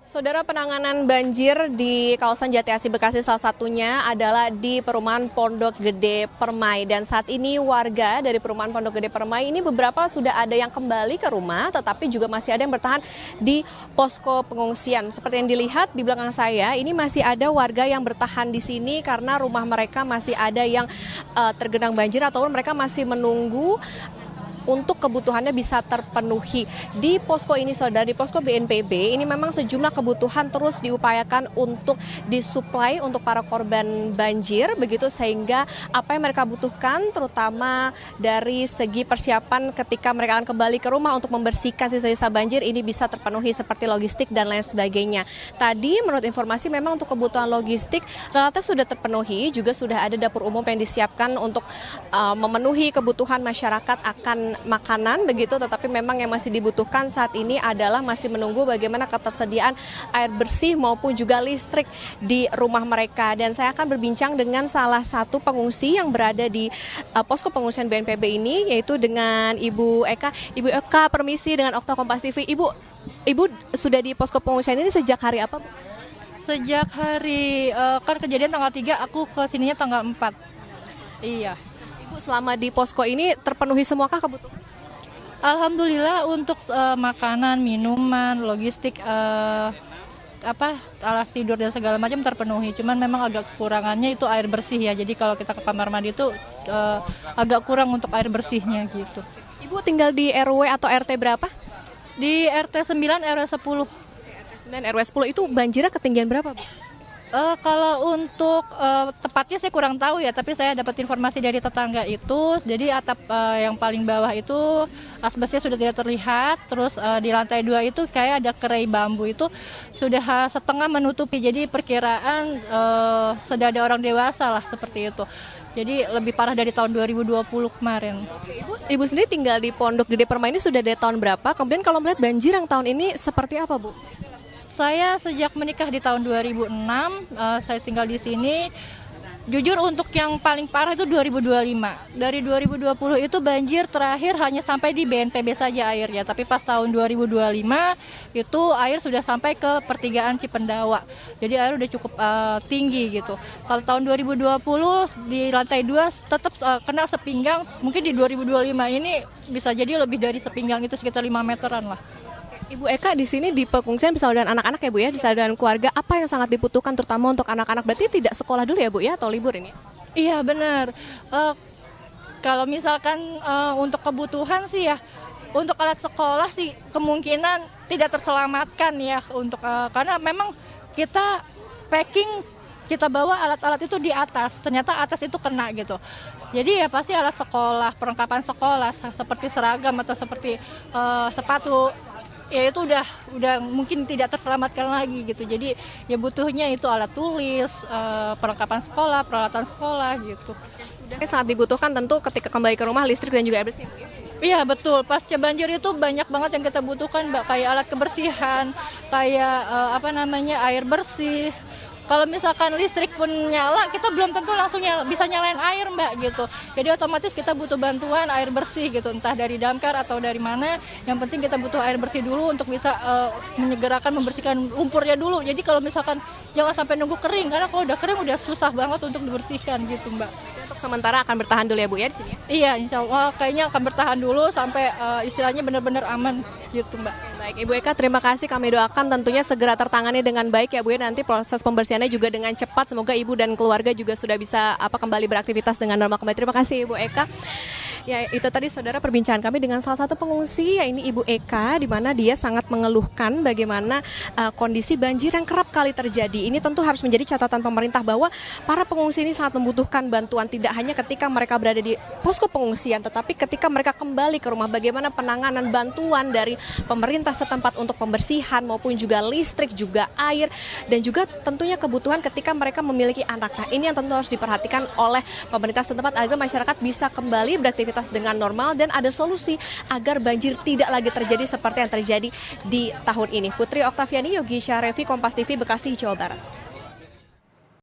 Saudara, penanganan banjir di kawasan Jati Asih Bekasi salah satunya adalah di perumahan Pondok Gede Permai. Dan saat ini warga dari perumahan Pondok Gede Permai ini beberapa sudah ada yang kembali ke rumah, tetapi juga masih ada yang bertahan di posko pengungsian. Seperti yang dilihat di belakang saya, ini masih ada warga yang bertahan di sini karena rumah mereka masih ada yang tergenang banjir ataupun mereka masih menunggu untuk kebutuhannya bisa terpenuhi. Di posko ini saudara, di posko BNPB ini memang sejumlah kebutuhan terus diupayakan untuk disuplai untuk para korban banjir, begitu sehingga apa yang mereka butuhkan terutama dari segi persiapan ketika mereka akan kembali ke rumah untuk membersihkan sisa-sisa banjir ini bisa terpenuhi seperti logistik dan lain sebagainya. Tadi menurut informasi memang untuk kebutuhan logistik relatif sudah terpenuhi, juga sudah ada dapur umum yang disiapkan untuk memenuhi kebutuhan masyarakat akan makanan begitu, tetapi memang yang masih dibutuhkan saat ini adalah masih menunggu bagaimana ketersediaan air bersih maupun juga listrik di rumah mereka. Dan saya akan berbincang dengan salah satu pengungsi yang berada di posko pengungsian BNPB ini, yaitu dengan Ibu Eka. Ibu Eka, permisi dengan Okta Kompas TV. Ibu sudah di posko pengungsian ini sejak hari apa, Bu? Sejak hari, kan kejadian tanggal 3, aku kesininya tanggal 4. Iya. Ibu selama di posko ini terpenuhi semuakah kebutuhan? Alhamdulillah untuk makanan, minuman, logistik, alas tidur dan segala macam terpenuhi. Cuman memang agak kekurangannya itu air bersih ya. Jadi kalau kita ke kamar mandi itu agak kurang untuk air bersihnya gitu. Ibu tinggal di RW atau RT berapa? Di RT 9 RW 10. RT 9 RW 10 itu banjirnya ketinggian berapa, Bu? Kalau untuk tepatnya saya kurang tahu ya, tapi saya dapat informasi dari tetangga itu, jadi atap yang paling bawah itu asbesnya sudah tidak terlihat, terus di lantai 2 itu kayak ada kerai bambu itu sudah setengah menutupi, jadi perkiraan sudah ada orang dewasa lah seperti itu. Jadi lebih parah dari tahun 2020 kemarin. Ibu sendiri tinggal di Pondok Gede Permai ini sudah dari tahun berapa? Kemudian kalau melihat banjir yang tahun ini seperti apa, Bu? Saya sejak menikah di tahun 2006, saya tinggal di sini. Jujur untuk yang paling parah itu 2025. Dari 2020 itu banjir terakhir hanya sampai di BNPB saja airnya. Tapi pas tahun 2025 itu air sudah sampai ke pertigaan Cipendawa. Jadi air udah cukup tinggi gitu. Kalau tahun 2020 di lantai 2 tetap kena sepinggang. Mungkin di 2025 ini bisa jadi lebih dari sepinggang, itu sekitar 5 meteran lah. Ibu Eka di sini di pengungsian bersama dengan anak-anak ya, Bu ya, bersama dengan keluarga, apa yang sangat dibutuhkan terutama untuk anak-anak? Berarti tidak sekolah dulu ya, Bu ya, atau libur ini? Iya benar. Kalau misalkan untuk kebutuhan sih ya, untuk alat sekolah sih kemungkinan tidak terselamatkan ya untuk karena memang kita packing, kita bawa alat-alat itu di atas, ternyata atas itu kena gitu. Jadi ya pasti alat sekolah, perlengkapan sekolah seperti seragam atau seperti sepatu, ya itu udah mungkin tidak terselamatkan lagi gitu. Jadi ya butuhnya itu alat tulis, perlengkapan sekolah, peralatan sekolah gitu. Sudah sangat dibutuhkan tentu ketika kembali ke rumah, listrik dan juga air bersih. Iya betul, pasca banjir itu banyak banget yang kita butuhkan, Mbak, kayak alat kebersihan, kayak air bersih. Kalau misalkan listrik pun nyala, kita belum tentu langsung bisa nyalain air, Mbak, gitu. Jadi otomatis kita butuh bantuan air bersih gitu, entah dari damkar atau dari mana. Yang penting kita butuh air bersih dulu untuk bisa menyegerakan, membersihkan lumpurnya dulu. Jadi kalau misalkan jangan sampai nunggu kering, karena kalau udah kering udah susah banget untuk dibersihkan gitu, Mbak. Untuk sementara akan bertahan dulu ya, Bu ya di sini? Iya, insya Allah kayaknya akan bertahan dulu sampai istilahnya benar-benar aman gitu, Mbak. Baik, Ibu Eka, terima kasih. Kami doakan tentunya segera tertangani dengan baik ya, Bu ya. Nanti proses pembersihannya juga dengan cepat. Semoga Ibu dan keluarga juga sudah bisa kembali beraktivitas dengan normal kembali. Terima kasih, Ibu Eka. Ya, itu tadi saudara perbincangan kami dengan salah satu pengungsi, ya ini Ibu Eka, di mana dia sangat mengeluhkan bagaimana kondisi banjir yang kerap kali terjadi. Ini tentu harus menjadi catatan pemerintah bahwa para pengungsi ini sangat membutuhkan bantuan, tidak hanya ketika mereka berada di posko pengungsian, tetapi ketika mereka kembali ke rumah, bagaimana penanganan bantuan dari pemerintah setempat untuk pembersihan maupun juga listrik, juga air, dan juga tentunya kebutuhan ketika mereka memiliki anak. Nah, ini yang tentu harus diperhatikan oleh pemerintah setempat agar masyarakat bisa kembali beraktivitas dengan normal dan ada solusi agar banjir tidak lagi terjadi seperti yang terjadi di tahun ini. Putri Oktaviani, Yogi Syarevi, Kompas TV, Bekasi, Jawa Barat.